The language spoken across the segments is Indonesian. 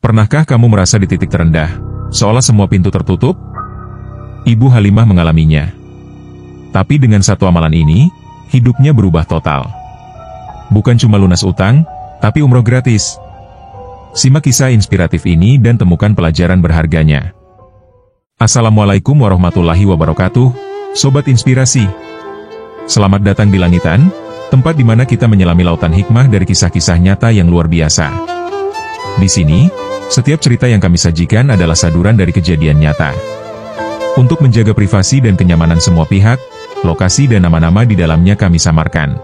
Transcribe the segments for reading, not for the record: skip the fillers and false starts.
Pernahkah kamu merasa di titik terendah, seolah semua pintu tertutup? Ibu Halimah mengalaminya. Tapi dengan satu amalan ini, hidupnya berubah total. Bukan cuma lunas utang, tapi umroh gratis. Simak kisah inspiratif ini dan temukan pelajaran berharganya. Assalamualaikum warahmatullahi wabarakatuh, Sobat Inspirasi. Selamat datang di Langitan, tempat di mana kita menyelami lautan hikmah dari kisah-kisah nyata yang luar biasa. Di sini, setiap cerita yang kami sajikan adalah saduran dari kejadian nyata. Untuk menjaga privasi dan kenyamanan semua pihak, lokasi dan nama-nama di dalamnya kami samarkan.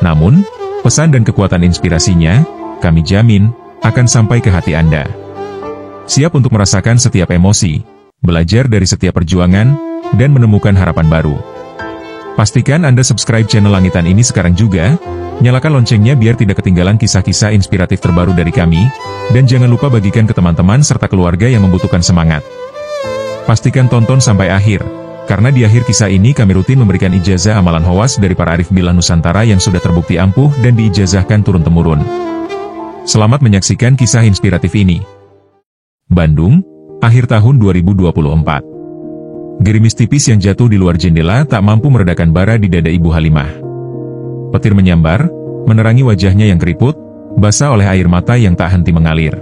Namun, pesan dan kekuatan inspirasinya, kami jamin, akan sampai ke hati Anda. Siap untuk merasakan setiap emosi, belajar dari setiap perjuangan, dan menemukan harapan baru. Pastikan Anda subscribe channel Langitan ini sekarang juga, nyalakan loncengnya biar tidak ketinggalan kisah-kisah inspiratif terbaru dari kami, dan jangan lupa bagikan ke teman-teman serta keluarga yang membutuhkan semangat. Pastikan tonton sampai akhir, karena di akhir kisah ini kami rutin memberikan ijazah amalan khawas dari para arif billah Nusantara yang sudah terbukti ampuh dan diijazahkan turun-temurun. Selamat menyaksikan kisah inspiratif ini. Bandung, akhir tahun 2024. Gerimis tipis yang jatuh di luar jendela tak mampu meredakan bara di dada Ibu Halimah. Petir menyambar, menerangi wajahnya yang keriput, basah oleh air mata yang tak henti mengalir.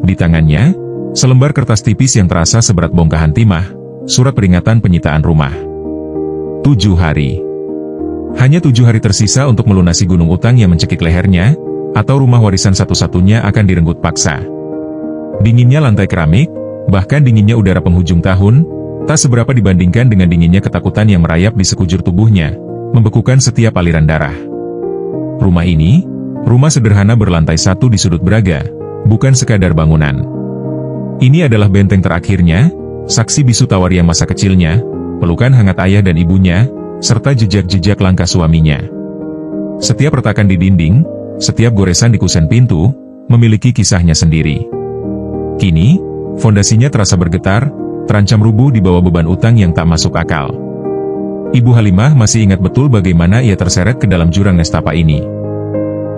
Di tangannya, selembar kertas tipis yang terasa seberat bongkahan timah, surat peringatan penyitaan rumah. 7 hari. Hanya 7 hari tersisa untuk melunasi gunung utang yang mencekik lehernya, atau rumah warisan satu-satunya akan direnggut paksa. Dinginnya lantai keramik, bahkan dinginnya udara penghujung tahun, tak seberapa dibandingkan dengan dinginnya ketakutan yang merayap di sekujur tubuhnya, membekukan setiap aliran darah. Rumah ini, rumah sederhana berlantai 1 di sudut Braga, bukan sekadar bangunan. Ini adalah benteng terakhirnya, saksi bisu tawar yang masa kecilnya, pelukan hangat ayah dan ibunya, serta jejak-jejak langkah suaminya. Setiap retakan di dinding, setiap goresan di kusen pintu, memiliki kisahnya sendiri. Kini, fondasinya terasa bergetar, terancam rubuh di bawah beban utang yang tak masuk akal. Ibu Halimah masih ingat betul bagaimana ia terseret ke dalam jurang nestapa ini.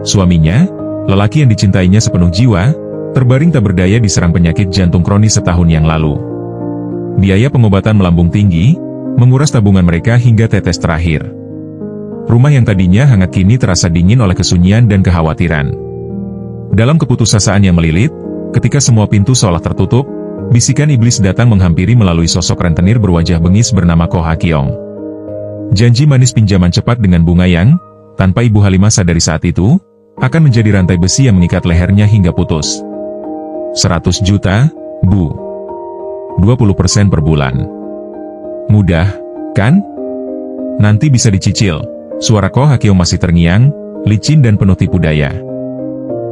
Suaminya, lelaki yang dicintainya sepenuh jiwa, terbaring tak berdaya diserang penyakit jantung kronis setahun yang lalu. Biaya pengobatan melambung tinggi, menguras tabungan mereka hingga tetes terakhir. Rumah yang tadinya hangat kini terasa dingin oleh kesunyian dan kekhawatiran. Dalam keputusasaan yang melilit, ketika semua pintu seolah tertutup, bisikan iblis datang menghampiri melalui sosok rentenir berwajah bengis bernama Ko Ha Kiong. Janji manis pinjaman cepat dengan bunga yang, tanpa Ibu Halimah sadari saat itu, akan menjadi rantai besi yang mengikat lehernya hingga putus. 100 juta, Bu. 20% per bulan. Mudah, kan? Nanti bisa dicicil. Suara Ko Ha Kiong masih terngiang, licin dan penuh tipu daya.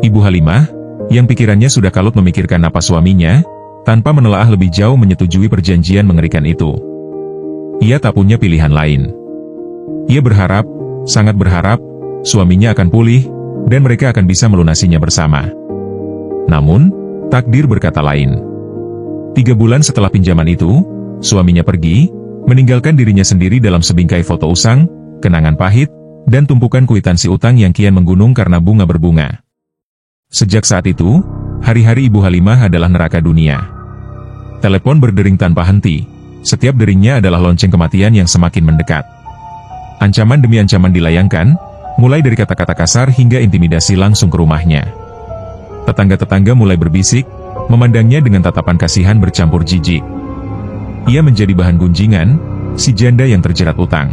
Ibu Halimah, yang pikirannya sudah kalut memikirkan napas suaminya, tanpa menelaah lebih jauh menyetujui perjanjian mengerikan itu. Ia tak punya pilihan lain. Ia berharap, sangat berharap, suaminya akan pulih, dan mereka akan bisa melunasinya bersama. Namun, takdir berkata lain. 3 bulan setelah pinjaman itu, suaminya pergi, meninggalkan dirinya sendiri dalam sebingkai foto usang, kenangan pahit, dan tumpukan kwitansi utang yang kian menggunung karena bunga berbunga. Sejak saat itu, hari-hari Ibu Halimah adalah neraka dunia. Telepon berdering tanpa henti. Setiap deringnya adalah lonceng kematian yang semakin mendekat. Ancaman demi ancaman dilayangkan, mulai dari kata-kata kasar hingga intimidasi langsung ke rumahnya. Tetangga-tetangga mulai berbisik, memandangnya dengan tatapan kasihan bercampur jijik. Ia menjadi bahan gunjingan, si janda yang terjerat utang.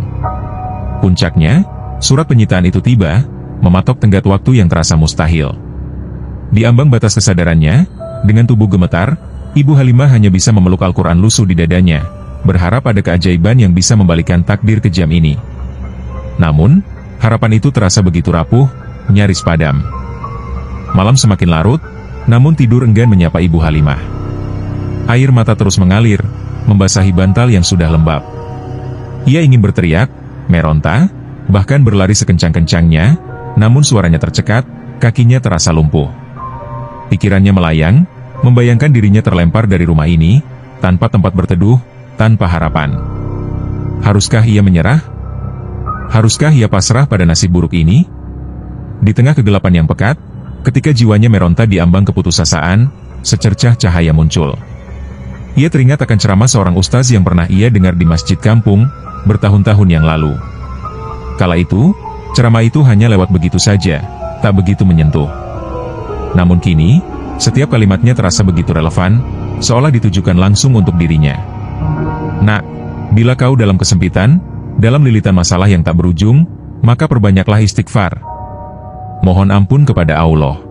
Puncaknya, surat penyitaan itu tiba, mematok tenggat waktu yang terasa mustahil. Di ambang batas kesadarannya, dengan tubuh gemetar, Ibu Halimah hanya bisa memeluk Al-Quran lusuh di dadanya, berharap ada keajaiban yang bisa membalikan takdir kejam ini. Namun, harapan itu terasa begitu rapuh, nyaris padam. Malam semakin larut, namun tidur enggan menyapa Ibu Halimah. Air mata terus mengalir, membasahi bantal yang sudah lembab. Ia ingin berteriak, meronta, bahkan berlari sekencang-kencangnya, namun suaranya tercekat, kakinya terasa lumpuh. Pikirannya melayang, membayangkan dirinya terlempar dari rumah ini, tanpa tempat berteduh, tanpa harapan. Haruskah ia menyerah? Haruskah ia pasrah pada nasib buruk ini? Di tengah kegelapan yang pekat, ketika jiwanya meronta di ambang keputusasaan, secercah cahaya muncul. Ia teringat akan ceramah seorang ustaz yang pernah ia dengar di masjid kampung, bertahun-tahun yang lalu. Kala itu, ceramah itu hanya lewat begitu saja, tak begitu menyentuh. Namun kini, setiap kalimatnya terasa begitu relevan, seolah ditujukan langsung untuk dirinya. Nak, bila kau dalam kesempitan, dalam lilitan masalah yang tak berujung, maka perbanyaklah istighfar. Mohon ampun kepada Allah.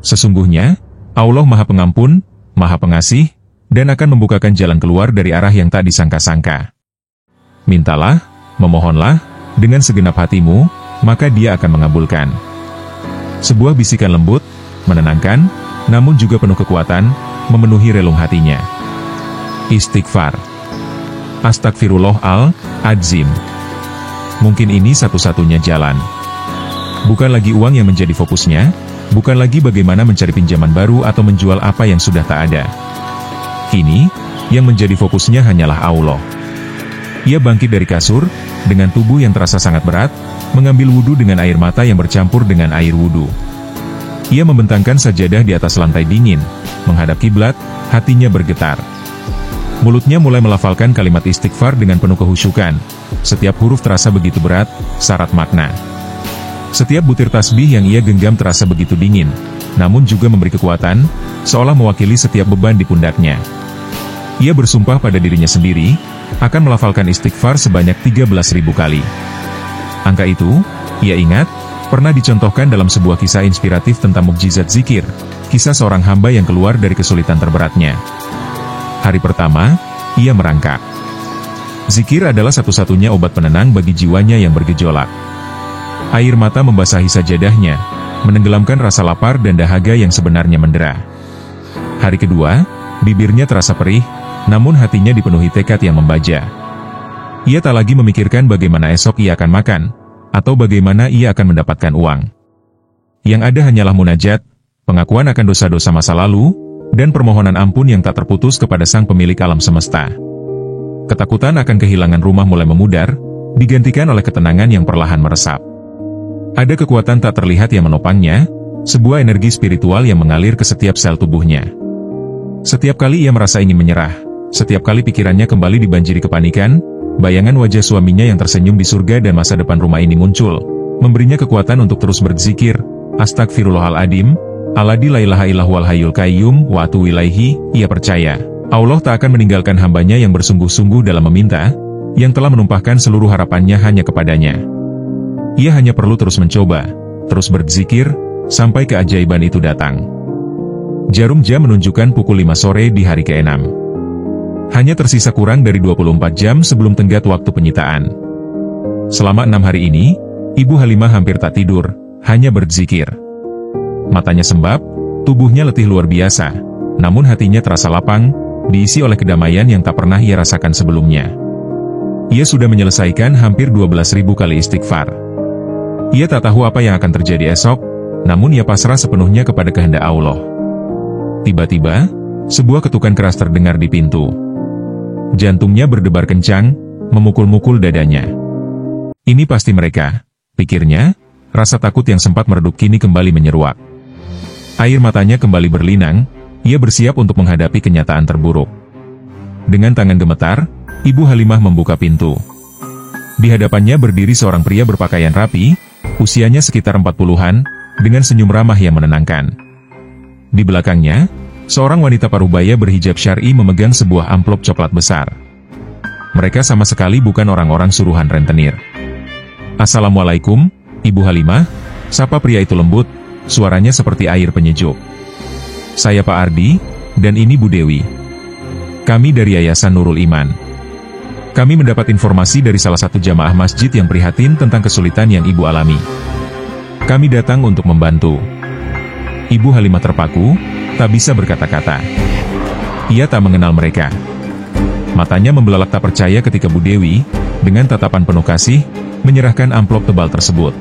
Sesungguhnya, Allah Maha Pengampun, Maha Pengasih, dan akan membukakan jalan keluar dari arah yang tak disangka-sangka. Mintalah, memohonlah, dengan segenap hatimu, maka Dia akan mengabulkan. Sebuah bisikan lembut, menenangkan, namun juga penuh kekuatan, memenuhi relung hatinya. Istighfar. Astagfirullahaladzim. Mungkin ini satu-satunya jalan. Bukan lagi uang yang menjadi fokusnya, bukan lagi bagaimana mencari pinjaman baru atau menjual apa yang sudah tak ada. Kini, yang menjadi fokusnya hanyalah Allah. Ia bangkit dari kasur, dengan tubuh yang terasa sangat berat, mengambil wudhu dengan air mata yang bercampur dengan air wudhu. Ia membentangkan sajadah di atas lantai dingin, menghadap kiblat, hatinya bergetar. Mulutnya mulai melafalkan kalimat istighfar dengan penuh kehusyukan. Setiap huruf terasa begitu berat, syarat makna. Setiap butir tasbih yang ia genggam terasa begitu dingin, namun juga memberi kekuatan, seolah mewakili setiap beban di pundaknya. Ia bersumpah pada dirinya sendiri, akan melafalkan istighfar sebanyak 13.000 kali. Angka itu, ia ingat, pernah dicontohkan dalam sebuah kisah inspiratif tentang mukjizat zikir, kisah seorang hamba yang keluar dari kesulitan terberatnya. Hari pertama, ia merangkak. Zikir adalah satu-satunya obat penenang bagi jiwanya yang bergejolak. Air mata membasahi sajadahnya, menenggelamkan rasa lapar dan dahaga yang sebenarnya mendera. Hari kedua, bibirnya terasa perih, namun hatinya dipenuhi tekad yang membaja. Ia tak lagi memikirkan bagaimana esok ia akan makan, atau bagaimana ia akan mendapatkan uang. Yang ada hanyalah munajat, pengakuan akan dosa-dosa masa lalu, dan permohonan ampun yang tak terputus kepada Sang Pemilik alam semesta. Ketakutan akan kehilangan rumah mulai memudar, digantikan oleh ketenangan yang perlahan meresap. Ada kekuatan tak terlihat yang menopangnya, sebuah energi spiritual yang mengalir ke setiap sel tubuhnya. Setiap kali ia merasa ingin menyerah, setiap kali pikirannya kembali dibanjiri kepanikan, bayangan wajah suaminya yang tersenyum di surga dan masa depan rumah ini muncul, memberinya kekuatan untuk terus berzikir, astagfirullahaladzim, alladzi la ilaha illallahul hayyul qayyum wa atubu ilaihi. Ia percaya, Allah tak akan meninggalkan hambanya yang bersungguh-sungguh dalam meminta, yang telah menumpahkan seluruh harapannya hanya kepadanya. Ia hanya perlu terus mencoba, terus berzikir, sampai keajaiban itu datang. Jarum jam menunjukkan pukul 5 sore di hari ke-6. Hanya tersisa kurang dari 24 jam sebelum tenggat waktu penyitaan. Selama 6 hari ini, Ibu Halimah hampir tak tidur, hanya berzikir. Matanya sembab, tubuhnya letih luar biasa, namun hatinya terasa lapang, diisi oleh kedamaian yang tak pernah ia rasakan sebelumnya. Ia sudah menyelesaikan hampir 12.000 kali istighfar. Ia tak tahu apa yang akan terjadi esok, namun ia pasrah sepenuhnya kepada kehendak Allah. Tiba-tiba, sebuah ketukan keras terdengar di pintu. Jantungnya berdebar kencang, memukul-mukul dadanya. Ini pasti mereka, pikirnya, rasa takut yang sempat meredup kini kembali menyeruak. Air matanya kembali berlinang, ia bersiap untuk menghadapi kenyataan terburuk. Dengan tangan gemetar, Ibu Halimah membuka pintu. Di hadapannya berdiri seorang pria berpakaian rapi, usianya sekitar 40-an, dengan senyum ramah yang menenangkan. Di belakangnya, seorang wanita parubaya berhijab syar'i memegang sebuah amplop coklat besar. Mereka sama sekali bukan orang-orang suruhan rentenir. Assalamualaikum, Ibu Halimah, sapa pria itu lembut, suaranya seperti air penyejuk. Saya Pak Ardi, dan ini Bu Dewi. Kami dari Yayasan Nurul Iman. Kami mendapat informasi dari salah satu jamaah masjid yang prihatin tentang kesulitan yang Ibu alami. Kami datang untuk membantu. Ibu Halimah terpaku, tak bisa berkata-kata. Ia tak mengenal mereka. Matanya membelalak tak percaya ketika Bu Dewi, dengan tatapan penuh kasih, menyerahkan amplop tebal tersebut.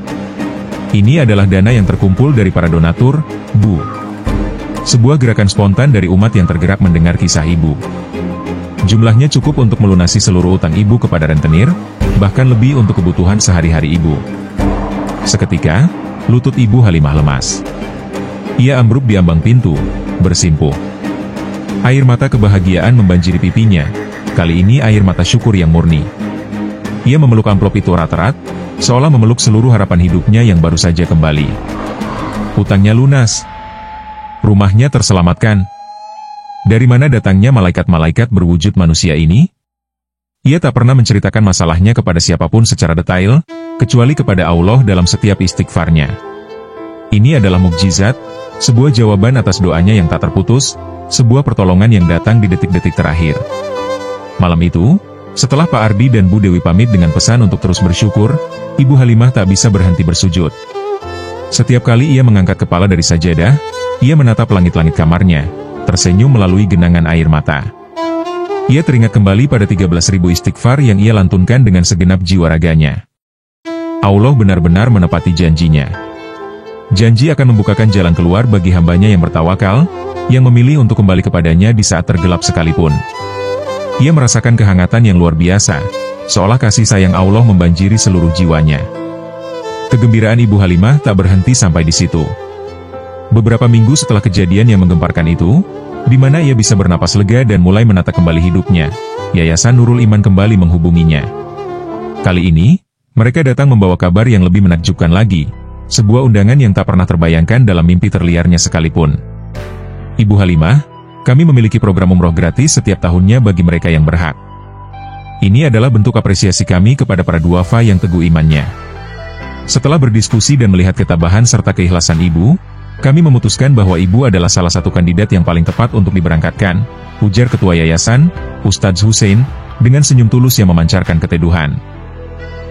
Ini adalah dana yang terkumpul dari para donatur, Bu. Sebuah gerakan spontan dari umat yang tergerak mendengar kisah Ibu. Jumlahnya cukup untuk melunasi seluruh utang Ibu kepada rentenir, bahkan lebih untuk kebutuhan sehari-hari Ibu. Seketika, lutut Ibu Halimah lemas. Ia ambruk di ambang pintu, bersimpuh. Air mata kebahagiaan membanjiri pipinya, kali ini air mata syukur yang murni. Ia memeluk amplop itu erat-erat, seolah memeluk seluruh harapan hidupnya yang baru saja kembali. Hutangnya lunas. Rumahnya terselamatkan. Dari mana datangnya malaikat-malaikat berwujud manusia ini? Ia tak pernah menceritakan masalahnya kepada siapapun secara detail, kecuali kepada Allah dalam setiap istighfarnya. Ini adalah mukjizat, sebuah jawaban atas doanya yang tak terputus, sebuah pertolongan yang datang di detik-detik terakhir. Malam itu, setelah Pak Ardi dan Bu Dewi pamit dengan pesan untuk terus bersyukur, Ibu Halimah tak bisa berhenti bersujud. Setiap kali ia mengangkat kepala dari sajadah, ia menatap langit-langit kamarnya, tersenyum melalui genangan air mata. Ia teringat kembali pada 13.000 istighfar yang ia lantunkan dengan segenap jiwa raganya. Allah benar-benar menepati janjinya. Janji akan membukakan jalan keluar bagi hambanya yang bertawakal, yang memilih untuk kembali kepadanya di saat tergelap sekalipun. Ia merasakan kehangatan yang luar biasa, seolah kasih sayang Allah membanjiri seluruh jiwanya. Kegembiraan Ibu Halimah tak berhenti sampai di situ. Beberapa minggu setelah kejadian yang menggemparkan itu, di mana ia bisa bernapas lega dan mulai menata kembali hidupnya, Yayasan Nurul Iman kembali menghubunginya. Kali ini, mereka datang membawa kabar yang lebih menakjubkan lagi, sebuah undangan yang tak pernah terbayangkan dalam mimpi terliarnya sekalipun. Ibu Halimah, kami memiliki program umroh gratis setiap tahunnya bagi mereka yang berhak. Ini adalah bentuk apresiasi kami kepada para duafa yang teguh imannya. Setelah berdiskusi dan melihat ketabahan serta keikhlasan Ibu, kami memutuskan bahwa Ibu adalah salah satu kandidat yang paling tepat untuk diberangkatkan, ujar Ketua Yayasan, Ustadz Hussein, dengan senyum tulus yang memancarkan keteduhan.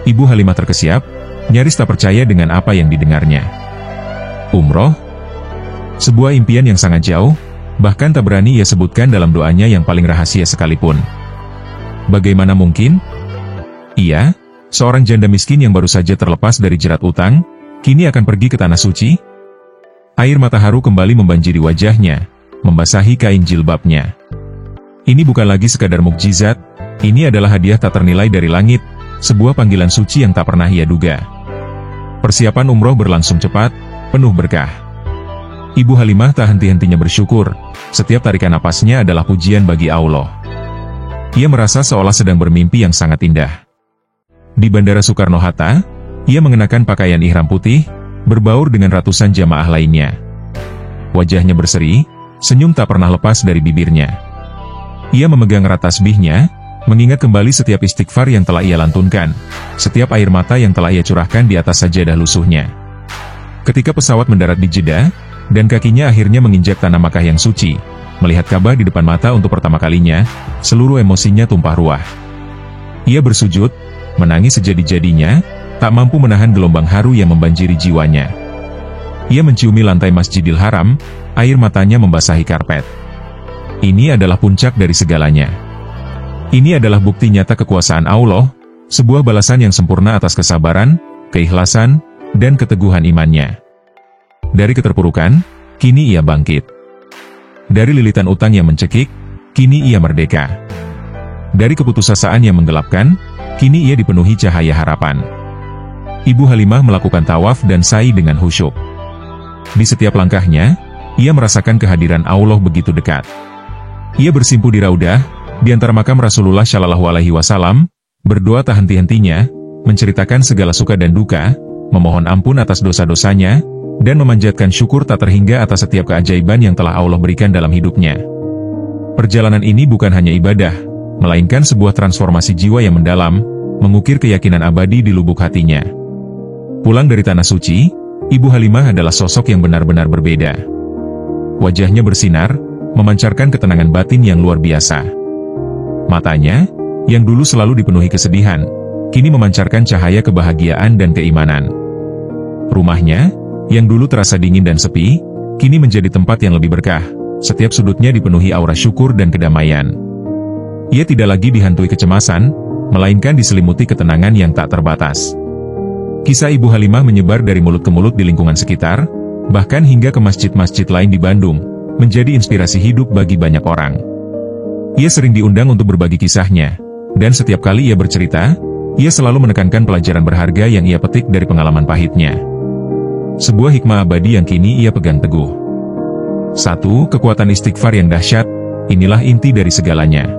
Ibu Halimah terkesiap, nyaris tak percaya dengan apa yang didengarnya. Umroh? Sebuah impian yang sangat jauh, bahkan tak berani ia sebutkan dalam doanya yang paling rahasia sekalipun. Bagaimana mungkin? Ia, seorang janda miskin yang baru saja terlepas dari jerat utang, kini akan pergi ke tanah suci? Air mata haru kembali membanjiri wajahnya, membasahi kain jilbabnya. Ini bukan lagi sekadar mukjizat, ini adalah hadiah tak ternilai dari langit, sebuah panggilan suci yang tak pernah ia duga. Persiapan umroh berlangsung cepat, penuh berkah. Ibu Halimah tak henti-hentinya bersyukur, setiap tarikan napasnya adalah pujian bagi Allah. Ia merasa seolah sedang bermimpi yang sangat indah. Di Bandara Soekarno-Hatta, ia mengenakan pakaian ihram putih, berbaur dengan ratusan jamaah lainnya. Wajahnya berseri, senyum tak pernah lepas dari bibirnya. Ia memegang erat tasbihnya, mengingat kembali setiap istighfar yang telah ia lantunkan, setiap air mata yang telah ia curahkan di atas sajadah lusuhnya. Ketika pesawat mendarat di Jeddah, dan kakinya akhirnya menginjak tanah Makkah yang suci, melihat Ka'bah di depan mata untuk pertama kalinya, seluruh emosinya tumpah ruah. Ia bersujud, menangis sejadi-jadinya, tak mampu menahan gelombang haru yang membanjiri jiwanya. Ia menciumi lantai Masjidil Haram, air matanya membasahi karpet. Ini adalah puncak dari segalanya. Ini adalah bukti nyata kekuasaan Allah, sebuah balasan yang sempurna atas kesabaran, keikhlasan, dan keteguhan imannya. Dari keterpurukan, kini ia bangkit. Dari lilitan utang yang mencekik, kini ia merdeka. Dari keputusasaan yang menggelapkan, kini ia dipenuhi cahaya harapan. Ibu Halimah melakukan tawaf dan sa'i dengan khusyuk. Di setiap langkahnya, ia merasakan kehadiran Allah begitu dekat. Ia bersimpuh di raudah, di antara makam Rasulullah Shallallahu Alaihi Wasallam, berdoa tak henti-hentinya, menceritakan segala suka dan duka, memohon ampun atas dosa-dosanya, dan memanjatkan syukur tak terhingga atas setiap keajaiban yang telah Allah berikan dalam hidupnya. Perjalanan ini bukan hanya ibadah, melainkan sebuah transformasi jiwa yang mendalam, mengukir keyakinan abadi di lubuk hatinya. Pulang dari tanah suci, Ibu Halimah adalah sosok yang benar-benar berbeda. Wajahnya bersinar, memancarkan ketenangan batin yang luar biasa. Matanya, yang dulu selalu dipenuhi kesedihan, kini memancarkan cahaya kebahagiaan dan keimanan. Rumahnya, yang dulu terasa dingin dan sepi, kini menjadi tempat yang lebih berkah, setiap sudutnya dipenuhi aura syukur dan kedamaian. Ia tidak lagi dihantui kecemasan, melainkan diselimuti ketenangan yang tak terbatas. Kisah Ibu Halimah menyebar dari mulut ke mulut di lingkungan sekitar, bahkan hingga ke masjid-masjid lain di Bandung, menjadi inspirasi hidup bagi banyak orang. Ia sering diundang untuk berbagi kisahnya, dan setiap kali ia bercerita, ia selalu menekankan pelajaran berharga yang ia petik dari pengalaman pahitnya. Sebuah hikmah abadi yang kini ia pegang teguh. 1. Kekuatan istighfar yang dahsyat, inilah inti dari segalanya.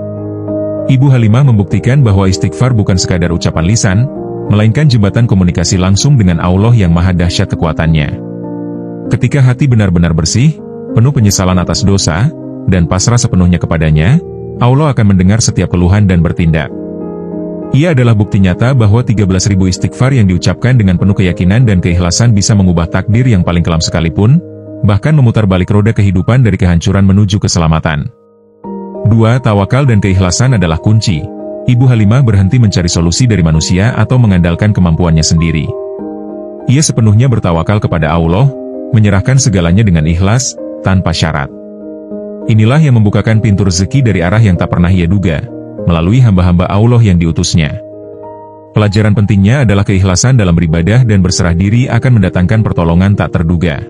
Ibu Halimah membuktikan bahwa istighfar bukan sekadar ucapan lisan, melainkan jembatan komunikasi langsung dengan Allah yang maha dahsyat kekuatannya. Ketika hati benar-benar bersih, penuh penyesalan atas dosa, dan pasrah sepenuhnya kepadanya, Allah akan mendengar setiap keluhan dan bertindak. Ia adalah bukti nyata bahwa 13.000 istighfar yang diucapkan dengan penuh keyakinan dan keikhlasan bisa mengubah takdir yang paling kelam sekalipun, bahkan memutar balik roda kehidupan dari kehancuran menuju keselamatan. 2. Tawakal dan keikhlasan adalah kunci. Ibu Halimah berhenti mencari solusi dari manusia atau mengandalkan kemampuannya sendiri. Ia sepenuhnya bertawakal kepada Allah, menyerahkan segalanya dengan ikhlas, tanpa syarat. Inilah yang membukakan pintu rezeki dari arah yang tak pernah ia duga, melalui hamba-hamba Allah yang diutusnya. Pelajaran pentingnya adalah keikhlasan dalam beribadah dan berserah diri akan mendatangkan pertolongan tak terduga.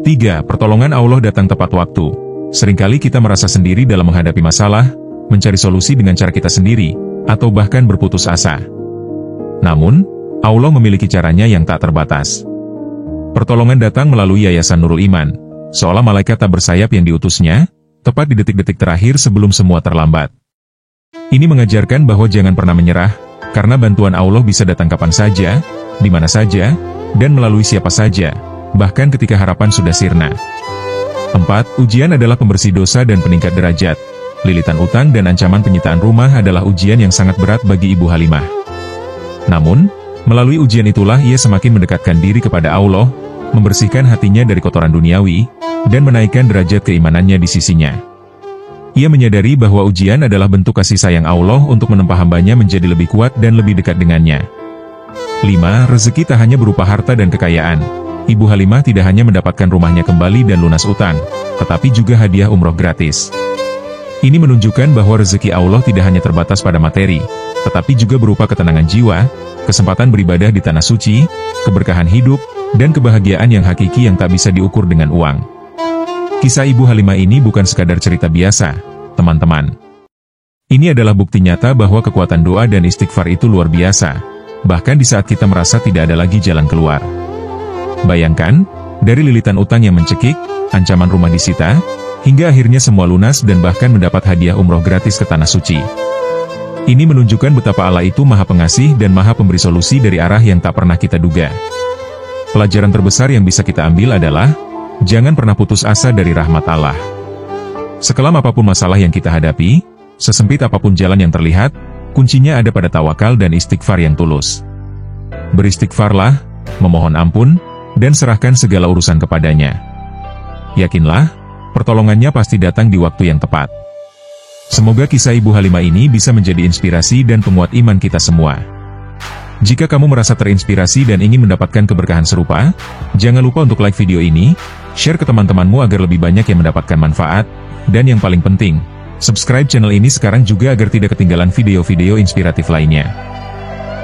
3. Pertolongan Allah datang tepat waktu. Seringkali kita merasa sendiri dalam menghadapi masalah, mencari solusi dengan cara kita sendiri, atau bahkan berputus asa. Namun, Allah memiliki caranya yang tak terbatas. Pertolongan datang melalui Yayasan Nurul Iman, seolah malaikat tak bersayap yang diutusnya, tepat di detik-detik terakhir sebelum semua terlambat. Ini mengajarkan bahwa jangan pernah menyerah, karena bantuan Allah bisa datang kapan saja, di mana saja, dan melalui siapa saja, bahkan ketika harapan sudah sirna. 4. Ujian adalah pembersih dosa dan peningkat derajat. Lilitan utang dan ancaman penyitaan rumah adalah ujian yang sangat berat bagi Ibu Halimah. Namun, melalui ujian itulah ia semakin mendekatkan diri kepada Allah, membersihkan hatinya dari kotoran duniawi, dan menaikkan derajat keimanannya di sisinya. Ia menyadari bahwa ujian adalah bentuk kasih sayang Allah untuk menempa hambanya menjadi lebih kuat dan lebih dekat dengannya. 5. Rezeki tak hanya berupa harta dan kekayaan. Ibu Halimah tidak hanya mendapatkan rumahnya kembali dan lunas utang, tetapi juga hadiah umroh gratis. Ini menunjukkan bahwa rezeki Allah tidak hanya terbatas pada materi, tetapi juga berupa ketenangan jiwa, kesempatan beribadah di tanah suci, keberkahan hidup, dan kebahagiaan yang hakiki yang tak bisa diukur dengan uang. Kisah Ibu Halimah ini bukan sekadar cerita biasa, teman-teman. Ini adalah bukti nyata bahwa kekuatan doa dan istighfar itu luar biasa, bahkan di saat kita merasa tidak ada lagi jalan keluar. Bayangkan, dari lilitan utang yang mencekik, ancaman rumah disita, hingga akhirnya semua lunas dan bahkan mendapat hadiah umroh gratis ke tanah suci. Ini menunjukkan betapa Allah itu maha pengasih dan maha pemberi solusi dari arah yang tak pernah kita duga. Pelajaran terbesar yang bisa kita ambil adalah, jangan pernah putus asa dari rahmat Allah. Sekelam apapun masalah yang kita hadapi, sesempit apapun jalan yang terlihat, kuncinya ada pada tawakal dan istighfar yang tulus. Beristighfarlah, memohon ampun, dan serahkan segala urusan kepadanya. Yakinlah, pertolongannya pasti datang di waktu yang tepat. Semoga kisah Ibu Halimah ini bisa menjadi inspirasi dan penguat iman kita semua. Jika kamu merasa terinspirasi dan ingin mendapatkan keberkahan serupa, jangan lupa untuk like video ini, share ke teman-temanmu agar lebih banyak yang mendapatkan manfaat, dan yang paling penting, subscribe channel ini sekarang juga agar tidak ketinggalan video-video inspiratif lainnya.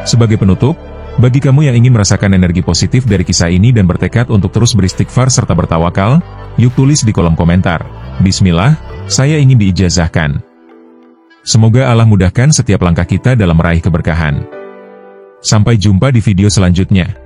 Sebagai penutup, bagi kamu yang ingin merasakan energi positif dari kisah ini dan bertekad untuk terus beristighfar serta bertawakal, yuk tulis di kolom komentar, Bismillah, saya ingin diijazahkan. Semoga Allah mudahkan setiap langkah kita dalam meraih keberkahan. Sampai jumpa di video selanjutnya.